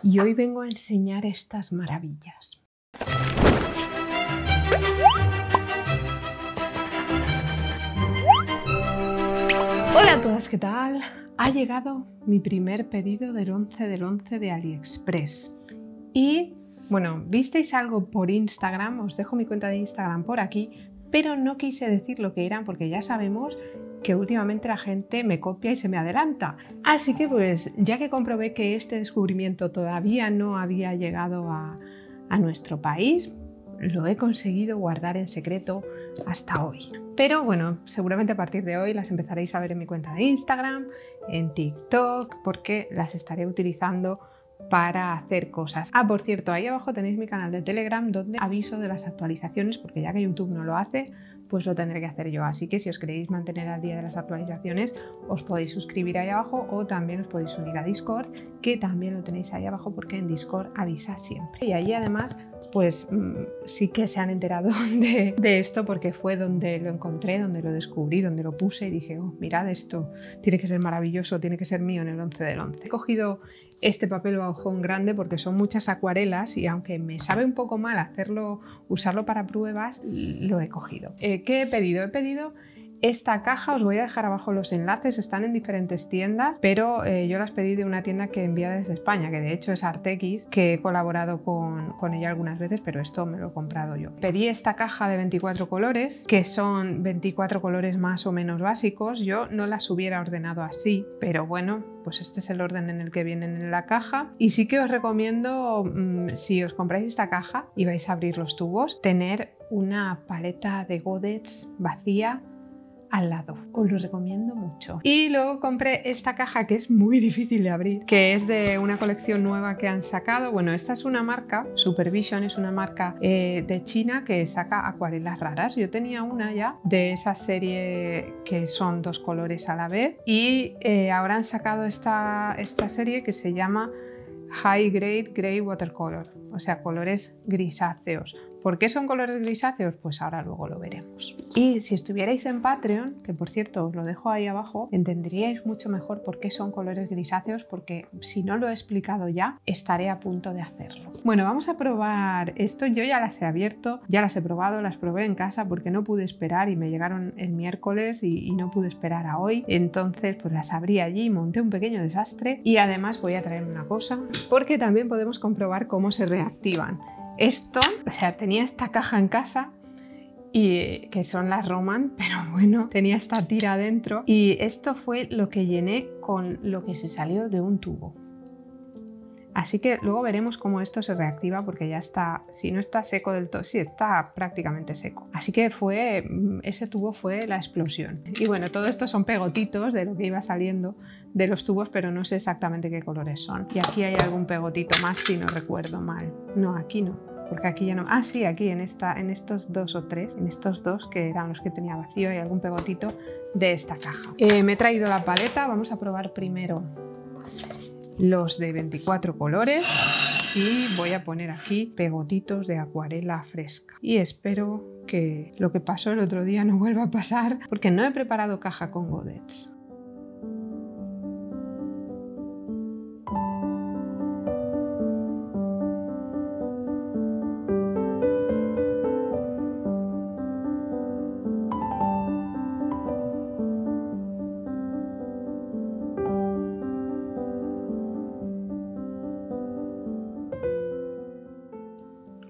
y hoy vengo a enseñar estas maravillas. Hola a todas, ¿qué tal? Ha llegado mi primer pedido del 11 del 11 de AliExpress y bueno, visteis algo por Instagram, os dejo mi cuenta de Instagram por aquí, pero no quise decir lo que eran porque ya sabemos que últimamente la gente me copia y se me adelanta. Así que pues ya que comprobé que este descubrimiento todavía no había llegado a nuestro país, lo he conseguido guardar en secreto hasta hoy. Pero bueno, seguramente a partir de hoy las empezaréis a ver en mi cuenta de Instagram, en TikTok, porque las estaré utilizando para hacer cosas. Ah, por cierto, ahí abajo tenéis mi canal de Telegram donde aviso de las actualizaciones, porque ya que YouTube no lo hace, pues lo tendré que hacer yo. Así que si os queréis mantener al día de las actualizaciones, os podéis suscribir ahí abajo o también os podéis unir a Discord, que también lo tenéis ahí abajo porque en Discord avisa siempre. Y allí además, pues sí que se han enterado de esto porque fue donde lo encontré, donde lo descubrí, donde lo puse y dije, oh, mirad esto, tiene que ser maravilloso, tiene que ser mío en el 11 del 11. He cogido este papel bajón grande porque son muchas acuarelas y aunque me sabe un poco mal usarlo para pruebas, lo he cogido. ¿Qué he pedido? He pedido esta caja, os voy a dejar abajo los enlaces, están en diferentes tiendas, pero yo las pedí de una tienda que envía desde España, que de hecho es Artex, que he colaborado con ella algunas veces, pero esto me lo he comprado yo. Pedí esta caja de 24 colores, que son 24 colores más o menos básicos. Yo no las hubiera ordenado así, pero bueno, pues este es el orden en el que vienen en la caja. Y sí que os recomiendo, si os compráis esta caja y vais a abrir los tubos, tener una paleta de godets vacía al lado, os lo recomiendo mucho. Y luego compré esta caja que es muy difícil de abrir, que es de una colección nueva que han sacado. Bueno, esta es una marca, Supervision, es una marca de China que saca acuarelas raras. Yo tenía una ya de esa serie que son dos colores a la vez y ahora han sacado esta serie que se llama High Grade Grey Watercolor, o sea, colores grisáceos. ¿Por qué son colores grisáceos? Pues ahora luego lo veremos. Y si estuvierais en Patreon, que por cierto os lo dejo ahí abajo, entenderíais mucho mejor por qué son colores grisáceos, porque si no lo he explicado ya, estaré a punto de hacerlo. Bueno, vamos a probar esto. Yo ya las he abierto, ya las he probado, las probé en casa porque no pude esperar y me llegaron el miércoles y no pude esperar a hoy. Entonces pues las abrí allí, monté un pequeño desastre y además voy a traer una cosa porque también podemos comprobar cómo se reactivan. Esto, o sea, tenía esta caja en casa y que son las Roman, pero bueno, tenía esta tira adentro y esto fue lo que llené con lo que se salió de un tubo. Así que luego veremos cómo esto se reactiva porque ya está, si no está seco del todo, sí está prácticamente seco. Así que ese tubo fue la explosión. Y bueno, todo esto son pegotitos de lo que iba saliendo de los tubos, pero no sé exactamente qué colores son. Y aquí hay algún pegotito más si no recuerdo mal. No, aquí no, porque aquí ya no. Ah, sí, aquí en estos dos o tres, en estos dos que eran los que tenía vacío, hay algún pegotito de esta caja. Me he traído la paleta, vamos a probar primero los de 24 colores y voy a poner aquí pegotitos de acuarela fresca y espero que lo que pasó el otro día no vuelva a pasar porque no he preparado caja con godets.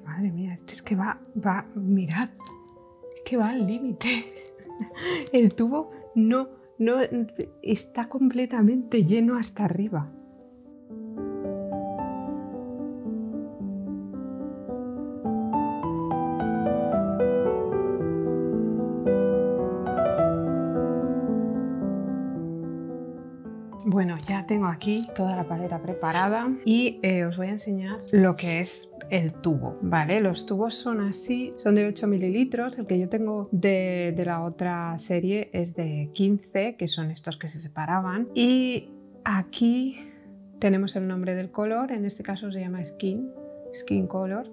Madre mía, este es que mirad, que va al límite. El tubo no está completamente lleno hasta arriba. Bueno, ya tengo aquí toda la paleta preparada y os voy a enseñar lo que es el tubo, ¿vale? Los tubos son así, son de 8 mililitros, el que yo tengo de la otra serie es de 15, que son estos que se separaban. Y aquí tenemos el nombre del color, en este caso se llama Skin Color.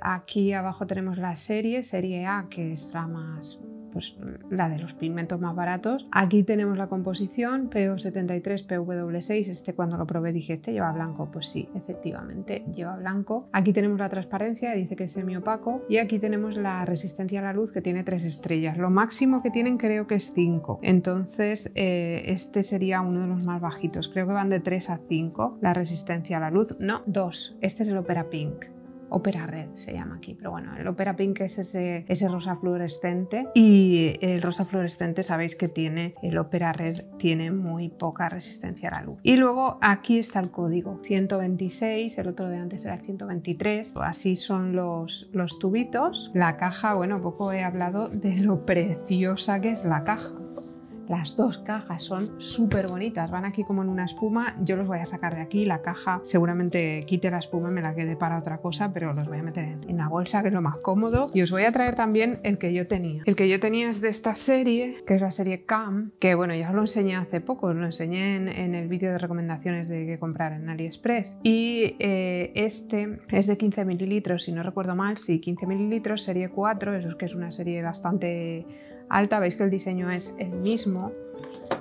Aquí abajo tenemos la serie A, que es la más pues la de los pigmentos más baratos. Aquí tenemos la composición, PO73, PW6, cuando lo probé dije, este lleva blanco, pues sí, efectivamente lleva blanco. Aquí tenemos la transparencia, dice que es semiopaco, y aquí tenemos la resistencia a la luz, que tiene 3 estrellas. Lo máximo que tienen creo que es 5, entonces este sería uno de los más bajitos, creo que van de 3 a 5 la resistencia a la luz, no, 2, este es el Opera Pink. Opera Red se llama aquí, pero bueno, el Opera Pink es ese rosa fluorescente, y el rosa fluorescente sabéis que tiene, el Opera Red tiene muy poca resistencia a la luz. Y luego aquí está el código, 126, el otro de antes era el 123, así son los tubitos. La caja, bueno, poco he hablado de lo preciosa que es la caja. Las dos cajas son súper bonitas, van aquí como en una espuma. Yo los voy a sacar de aquí, la caja seguramente quite la espuma y me la quede para otra cosa, pero los voy a meter en la bolsa, que es lo más cómodo. Y os voy a traer también el que yo tenía. El que yo tenía es de esta serie, que es la serie Cam, que bueno, ya os lo enseñé hace poco, os lo enseñé en el vídeo de recomendaciones de qué comprar en AliExpress. Y este es de 15 mililitros, si no recuerdo mal, sí, 15 mililitros, serie 4, eso es que es una serie bastante alta. Veis que el diseño es el mismo,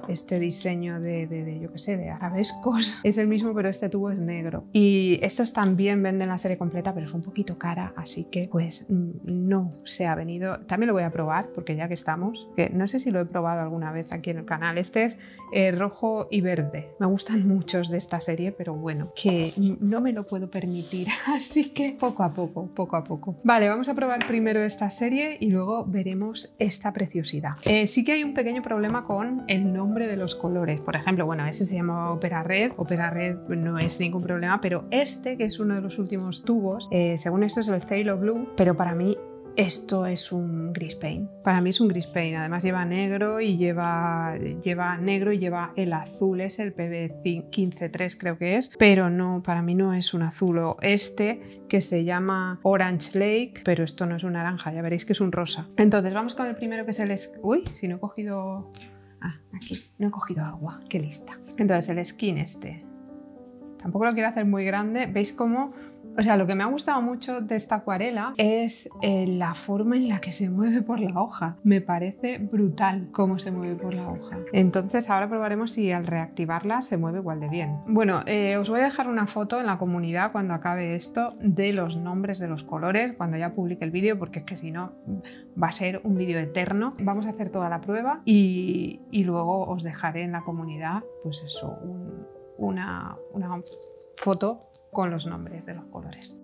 este diseño de yo qué sé, de arabescos es el mismo, pero este tubo es negro. Y estos también venden la serie completa, pero es un poquito cara, así que pues no se ha venido. También lo voy a probar, porque ya que estamos, que no sé si lo he probado alguna vez aquí en el canal. Este es rojo y verde. Me gustan muchos de esta serie, pero bueno, que no me lo puedo permitir, así que poco a poco, poco a poco. Vale, vamos a probar primero esta serie y luego veremos esta preciosidad. Sí que hay un pequeño problema con el nombre de los colores. Por ejemplo, bueno, ese se llama Opera Red. Opera Red no es ningún problema, pero este, que es uno de los últimos tubos, según esto es el Phthalo Blue, pero para mí esto es un gris paint. Para mí es un gris paint. Además lleva negro y lleva negro y lleva el azul, es el PB153 creo que es, pero no, para mí no es un azul. O este que se llama Orange Lake, pero esto no es un naranja, ya veréis que es un rosa. Entonces vamos con el primero, que es el... Uy, si no he cogido... Ah, aquí, no he cogido agua, qué lista. Entonces el skin este, tampoco lo quiero hacer muy grande. ¿Veis cómo? O sea, lo que me ha gustado mucho de esta acuarela es la forma en la que se mueve por la hoja. Me parece brutal cómo se mueve por la hoja. Entonces ahora probaremos si al reactivarla se mueve igual de bien. Bueno, os voy a dejar una foto en la comunidad cuando acabe esto de los nombres de los colores, cuando ya publique el vídeo, porque es que si no va a ser un vídeo eterno. Vamos a hacer toda la prueba y luego os dejaré en la comunidad, pues eso, una foto con los nombres de los colores.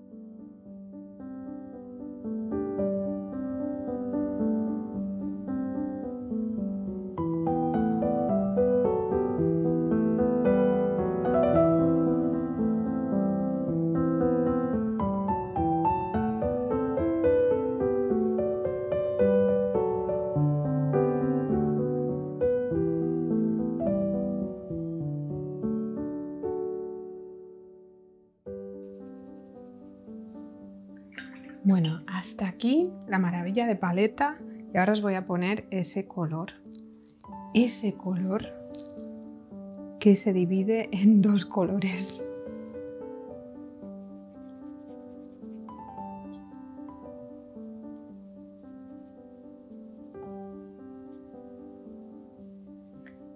Bueno, hasta aquí la maravilla de paleta, y ahora os voy a poner ese color que se divide en dos colores.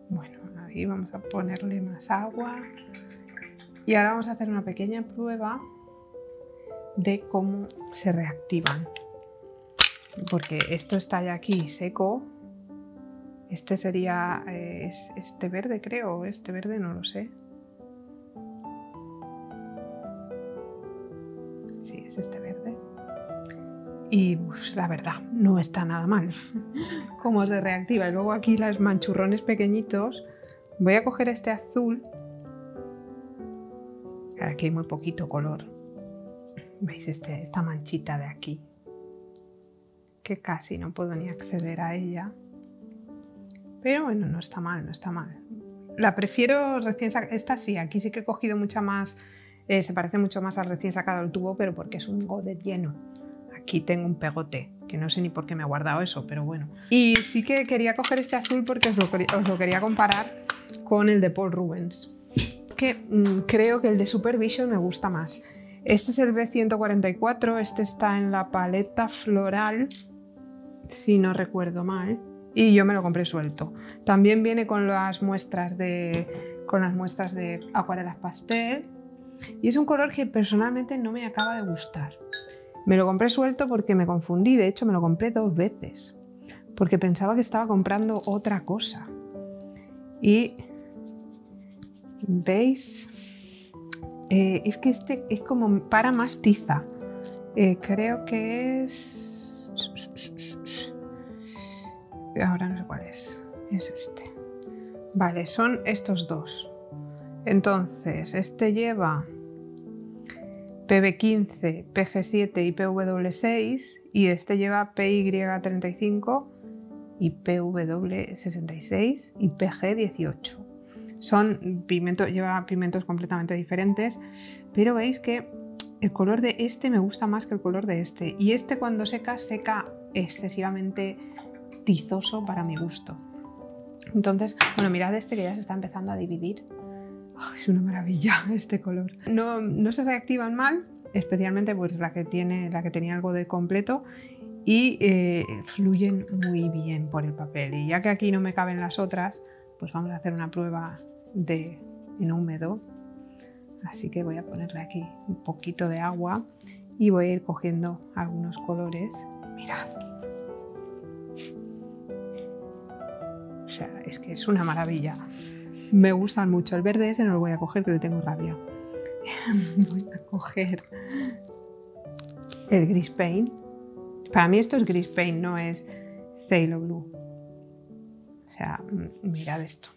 Bueno, ahí vamos a ponerle más agua y ahora vamos a hacer una pequeña prueba de cómo se reactivan, porque esto está ya aquí seco. Este sería este verde, creo, este verde no lo sé. Sí, es este verde. Y pues, la verdad, no está nada mal cómo se reactiva. Y luego aquí los manchurrones pequeñitos. Voy a coger este azul. Aquí hay muy poquito color. ¿Veis esta manchita de aquí? Que casi no puedo ni acceder a ella. Pero bueno, no está mal, no está mal. La prefiero recién sacada. Esta sí, aquí sí que he cogido mucha más. Se parece mucho más al recién sacado el tubo, pero porque es un godet lleno. Aquí tengo un pegote, que no sé ni por qué me he guardado eso, pero bueno. Y sí que quería coger este azul porque os lo quería comparar con el de Paul Rubens. Que creo que el de Supervision me gusta más. Este es el B144, este está en la paleta floral, si no recuerdo mal, y yo me lo compré suelto. También viene con las muestras de acuarelas pastel y es un color que personalmente no me acaba de gustar. Me lo compré suelto porque me confundí, de hecho me lo compré 2 veces porque pensaba que estaba comprando otra cosa. Y ¿veis? Es que este es como para más tiza. Creo que es... Ahora no sé cuál es. Es este. Vale, son estos dos. Entonces, este lleva PB15, PG7 y PW6 y este lleva PY35 y PW66 y PG18. Lleva pigmentos completamente diferentes, pero veis que el color de este me gusta más que el color de este. Y este cuando seca excesivamente tizoso para mi gusto. Entonces, bueno, mirad este que ya se está empezando a dividir. Oh, es una maravilla este color. No se reactivan mal, especialmente pues la que tenía algo de completo. Y fluyen muy bien por el papel. Y ya que aquí no me caben las otras, pues vamos a hacer una prueba en húmedo. Así que voy a ponerle aquí un poquito de agua y voy a ir cogiendo algunos colores. Mirad. O sea, es que es una maravilla. Me gustan mucho. El verde ese no lo voy a coger, que le tengo rabia. Voy a coger el Gris Paint. Para mí esto es Gris Paint, no es Phthalo Blue. O sea, mirad esto.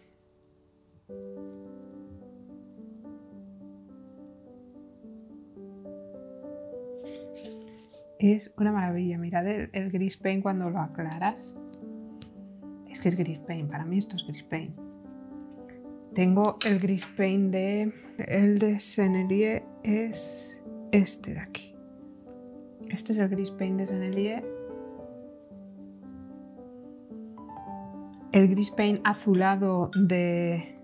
Es una maravilla. Mirad el Gris Paint cuando lo aclaras. Es que es Gris Paint. Para mí esto es Gris Paint. Tengo el Gris Paint el de Sennelier es este de aquí. Este es el Gris Paint de Sennelier. El Gris Paint azulado de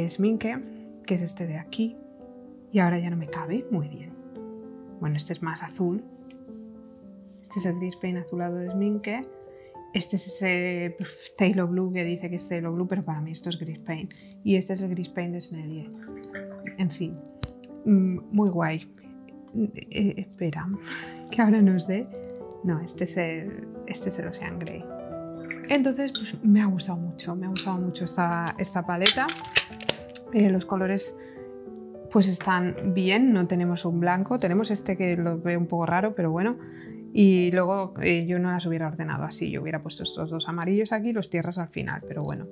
Sminke, que es este de aquí. Y ahora ya no me cabe muy bien. Bueno, este es más azul. Este es el Gris Paint azulado de Sminke. Este es ese Phthalo Blue que dice que es Phthalo Blue, pero para mí esto es Gris Paint. Y este es el Gris Paint de Sennelier. En fin, muy guay. Espera, que ahora no sé. No, este es el Ocean Grey. Entonces, pues me ha gustado mucho esta paleta. Los colores pues están bien, no tenemos un blanco, tenemos este que lo veo un poco raro, pero bueno. Y luego yo no las hubiera ordenado así, yo hubiera puesto estos dos amarillos aquí y los tierras al final, pero bueno,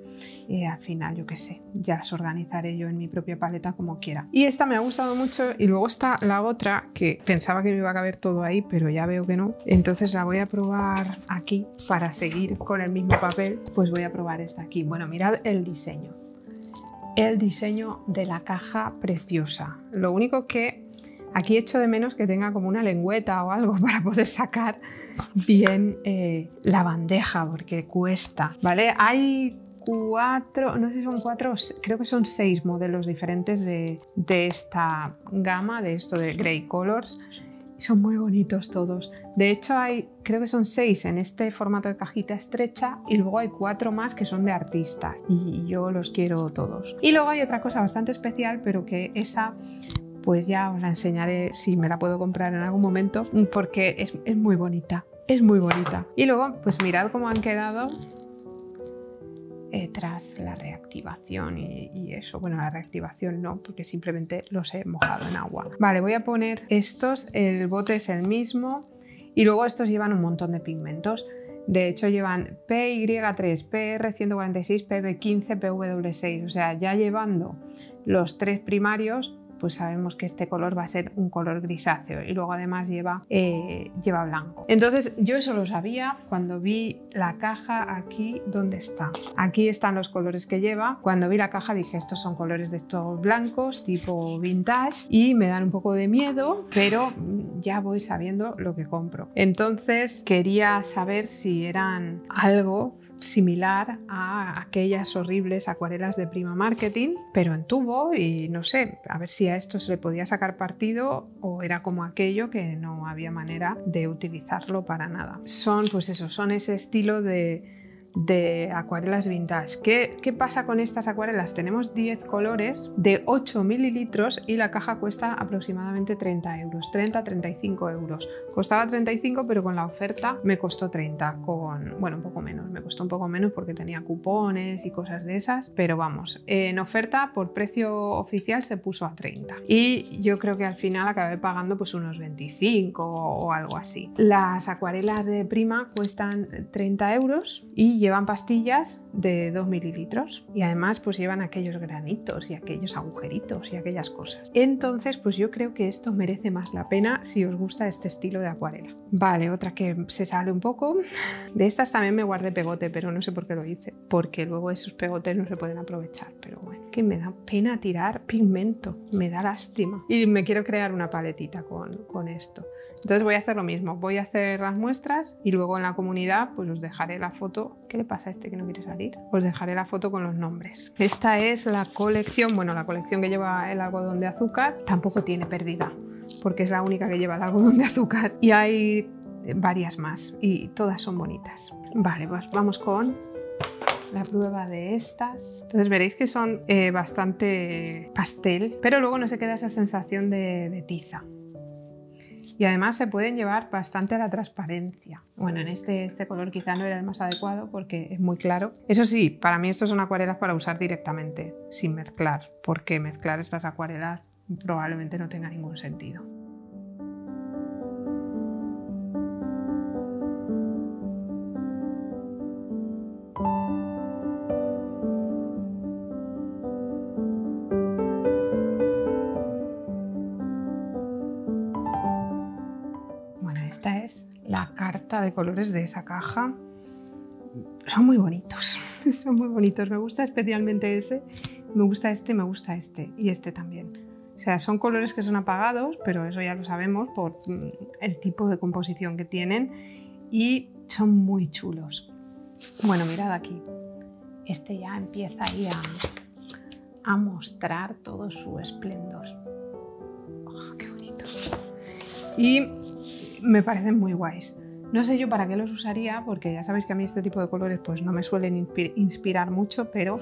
al final yo qué sé, ya las organizaré yo en mi propia paleta como quiera. Y esta me ha gustado mucho y luego está la otra que pensaba que me iba a caber todo ahí, pero ya veo que no, entonces la voy a probar aquí para seguir con el mismo papel, pues voy a probar esta aquí. Bueno, mirad el diseño de la caja preciosa, lo único que aquí echo de menos que tenga como una lengüeta o algo para poder sacar bien la bandeja, porque cuesta, ¿vale? Hay 4, no sé si son 4, creo que son 6 modelos diferentes de esta gama, de esto de Grey Colors. Son muy bonitos todos. De hecho, creo que son 6 en este formato de cajita estrecha y luego hay 4 más que son de artista y yo los quiero todos. Y luego hay otra cosa bastante especial, pero que esa pues ya os la enseñaré si me la puedo comprar en algún momento, porque es muy bonita, es muy bonita. Y luego, pues mirad cómo han quedado tras la reactivación y eso. Bueno, la reactivación no, porque simplemente los he mojado en agua. Vale, voy a poner estos, el bote es el mismo y luego estos llevan un montón de pigmentos. De hecho llevan PY3, PR146, PB15, PW6, o sea, ya llevando los 3 primarios, pues sabemos que este color va a ser un color grisáceo y luego además lleva blanco. Entonces yo eso lo sabía cuando vi la caja aquí. ¿Dónde está? Aquí están los colores que lleva. Cuando vi la caja dije, estos son colores de estos blancos tipo vintage y me dan un poco de miedo, pero ya voy sabiendo lo que compro. Entonces quería saber si eran algo similar a aquellas horribles acuarelas de Prima Marketing, pero en tubo, y no sé, a ver si a esto se le podía sacar partido o era como aquello que no había manera de utilizarlo para nada. Son pues eso, son ese estilo de acuarelas vintage. ¿Qué pasa con estas acuarelas? Tenemos 10 colores de 8 mililitros y la caja cuesta aproximadamente 30 euros, 30-35 euros. Costaba 35, pero con la oferta me costó 30, bueno, un poco menos, me costó un poco menos porque tenía cupones y cosas de esas, pero vamos, en oferta por precio oficial se puso a 30 y yo creo que al final acabé pagando pues unos 25 o algo así. Las acuarelas de Prima cuestan 30 euros y llevan pastillas de 2 mililitros y además pues llevan aquellos granitos y aquellos agujeritos y aquellas cosas. Entonces pues yo creo que esto merece más la pena si os gusta este estilo de acuarela. Vale, otra que se sale un poco. De estas también me guardé pegote, pero no sé por qué lo hice, porque luego esos pegotes no se pueden aprovechar, pero bueno, que me da pena tirar pigmento, me da lástima y me quiero crear una paletita con esto. Entonces voy a hacer lo mismo, voy a hacer las muestras y luego en la comunidad pues os dejaré la foto. ¿Qué le pasa a este que no quiere salir? Os dejaré la foto con los nombres. Esta es la colección, bueno, la colección que lleva el algodón de azúcar. Tampoco tiene pérdida, porque es la única que lleva el algodón de azúcar. Y hay varias más y todas son bonitas. Vale, pues vamos con la prueba de estas. Entonces veréis que son bastante pastel, pero luego no se queda esa sensación de tiza. Y además se pueden llevar bastante a la transparencia. Bueno, en este color quizá no era el más adecuado porque es muy claro. Eso sí, para mí estos son acuarelas para usar directamente, sin mezclar, porque mezclar estas acuarelas probablemente no tenga ningún sentido. Esta es la carta de colores de esa caja. Son muy bonitos, son muy bonitos. Me gusta especialmente ese, me gusta este y este también. O sea, son colores que son apagados, pero eso ya lo sabemos por el tipo de composición que tienen y son muy chulos. Bueno, mirad aquí. Este ya empieza ahí a mostrar todo su esplendor. Oh, qué bonito. Y me parecen muy guays. No sé yo para qué los usaría, porque ya sabéis que a mí este tipo de colores pues no me suelen inspirar mucho, pero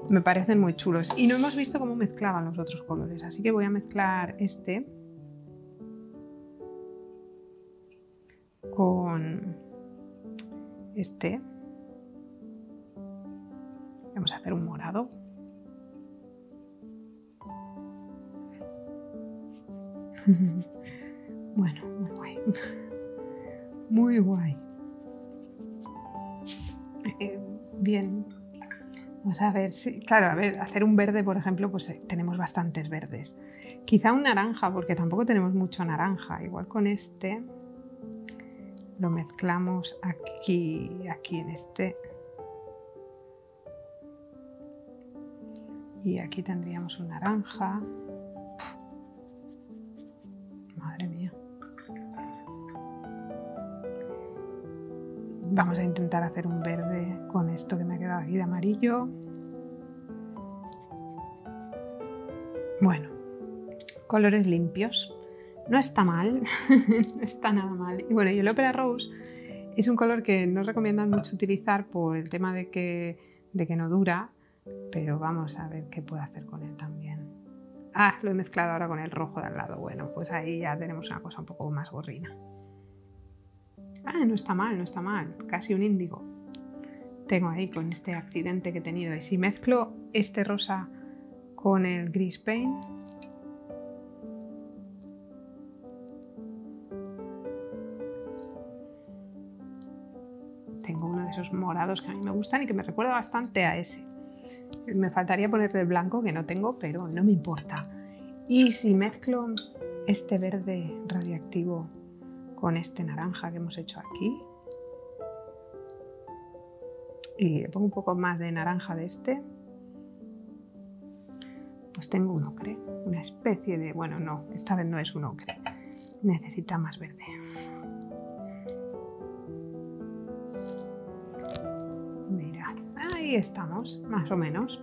me parecen muy chulos. Y no hemos visto cómo mezclaban los otros colores, así que voy a mezclar este con este. Vamos a hacer un morado. Bueno, muy guay. Muy guay. Bien. Vamos a ver si... Claro, a ver, hacer un verde, por ejemplo, pues tenemos bastantes verdes. Quizá un naranja, porque tampoco tenemos mucho naranja. Igual con este lo mezclamos aquí en este. Y aquí tendríamos un naranja. Madre mía. Vamos a intentar hacer un verde con esto que me ha quedado aquí de amarillo. Bueno, colores limpios. No está mal, no está nada mal. Y bueno, y el Opera Rose es un color que no recomiendan mucho utilizar por el tema de que no dura, pero vamos a ver qué puedo hacer con él también. Ah, lo he mezclado ahora con el rojo de al lado. Bueno, pues ahí ya tenemos una cosa un poco más gorrina. Ah, no está mal, no está mal. Casi un índigo. Tengo ahí con este accidente que he tenido. Y si mezclo este rosa con el gris paint, tengo uno de esos morados que a mí me gustan y que me recuerda bastante a ese. Me faltaría ponerle el blanco, que no tengo, pero no me importa. Y si mezclo este verde radiactivo con este naranja que hemos hecho aquí y le pongo un poco más de naranja de este, pues tengo un ocre, una especie de... Bueno, no, esta vez no es un ocre, necesita más verde. ahí estamos, más o menos.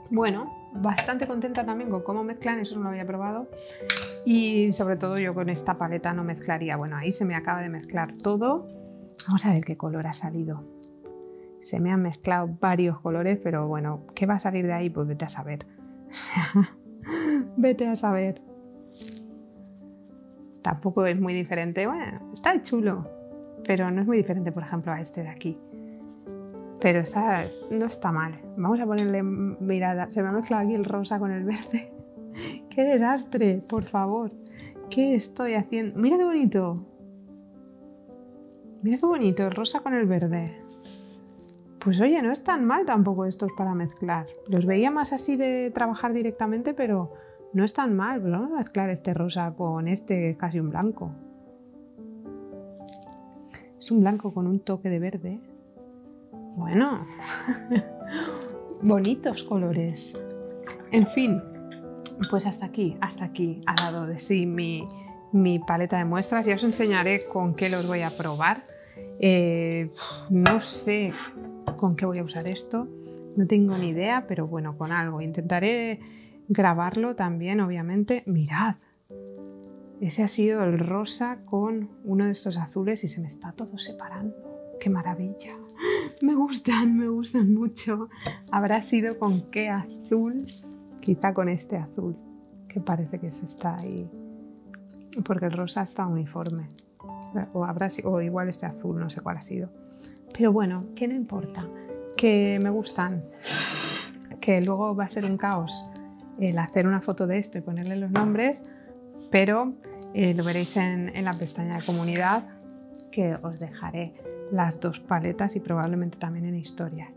Bueno, bastante contenta también con cómo mezclan, eso no lo había probado. Y sobre todo yo con esta paleta no mezclaría. Bueno, ahí se me acaba de mezclar todo. Vamos a ver qué color ha salido. Se me han mezclado varios colores, pero bueno, ¿qué va a salir de ahí? Pues vete a saber. Vete a saber. Tampoco es muy diferente. Bueno, está chulo, pero no es muy diferente, por ejemplo, a este de aquí. Pero no está mal. Vamos a ponerle mirada. Se me ha mezclado aquí el rosa con el verde. ¡Qué desastre! Por favor. ¿Qué estoy haciendo? ¡Mira qué bonito! Mira qué bonito el rosa con el verde. Pues oye, no es tan mal tampoco estos para mezclar. Los veía más así de trabajar directamente, pero no es tan mal. Pues vamos a mezclar este rosa con este, que es casi un blanco. Es un blanco con un toque de verde. Bueno, bonitos colores. En fin, pues hasta aquí ha dado de sí mi paleta de muestras. Ya os enseñaré con qué los voy a probar. No sé con qué voy a usar esto, no tengo ni idea, pero bueno, con algo. Intentaré grabarlo también, obviamente. Mirad, ese ha sido el rosa con uno de estos azules y se me está todo separando. ¡Qué maravilla! Me gustan mucho. ¿Habrá sido con qué azul? Quizá con este azul, que parece que se está ahí, porque el rosa está uniforme. O igual este azul, no sé cuál ha sido. Pero bueno, que no importa, que me gustan, que luego va a ser un caos el hacer una foto de esto y ponerle los nombres, pero lo veréis en la pestaña de comunidad, que os dejaré las dos paletas y probablemente también en historias.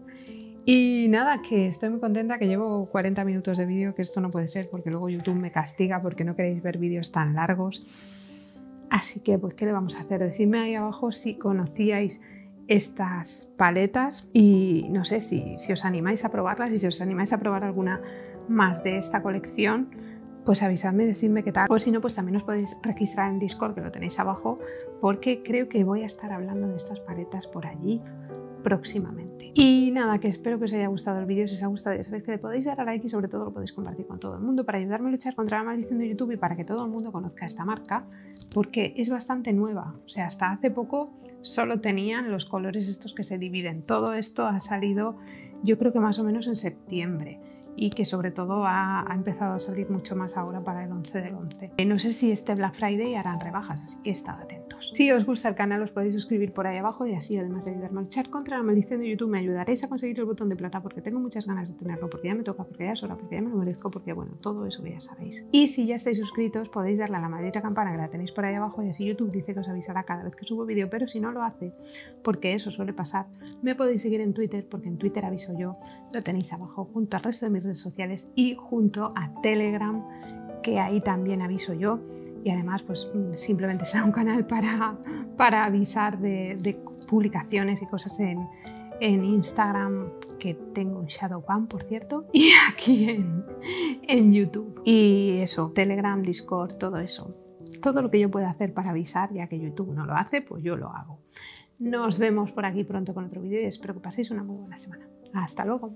Y nada, que estoy muy contenta, que llevo 40 minutos de vídeo, que esto no puede ser porque luego YouTube me castiga porque no queréis ver vídeos tan largos. Así que, pues, ¿qué le vamos a hacer? Decidme ahí abajo si conocíais estas paletas y no sé si os animáis a probarlas y si os animáis a probar alguna más de esta colección, pues avisadme y decidme qué tal. O si no, pues también os podéis registrar en Discord, que lo tenéis abajo, porque creo que voy a estar hablando de estas paletas por allí próximamente. Y nada, que espero que os haya gustado el vídeo. Si os ha gustado, ya sabéis que le podéis dar a like y sobre todo lo podéis compartir con todo el mundo para ayudarme a luchar contra la maldición de YouTube y para que todo el mundo conozca esta marca, porque es bastante nueva. O sea, hasta hace poco solo tenían los colores estos que se dividen. Todo esto ha salido, yo creo que más o menos en septiembre, y que sobre todo ha empezado a salir mucho más ahora para el 11 del 11. No sé si este Black Friday harán rebajas, así que estad atentos. Si os gusta el canal os podéis suscribir por ahí abajo y así, además de ayudarme a luchar contra la maldición de YouTube, me ayudaréis a conseguir el botón de plata, porque tengo muchas ganas de tenerlo, porque ya me toca, porque ya es hora, porque ya me lo merezco, porque bueno, todo eso que ya sabéis. Y si ya estáis suscritos podéis darle a la maldita campana que la tenéis por ahí abajo y así YouTube dice que os avisará cada vez que subo vídeo, pero si no lo hace, porque eso suele pasar, me podéis seguir en Twitter, porque en Twitter aviso yo, lo tenéis abajo junto al resto de mis redes sociales y junto a Telegram, que ahí también aviso yo, y además pues simplemente será un canal para avisar de publicaciones y cosas en Instagram, que tengo un Shadowban, por cierto, y aquí en YouTube. Y eso, Telegram, Discord, todo eso. Todo lo que yo pueda hacer para avisar, ya que YouTube no lo hace, pues yo lo hago. Nos vemos por aquí pronto con otro vídeo y espero que paséis una muy buena semana. ¡Hasta luego!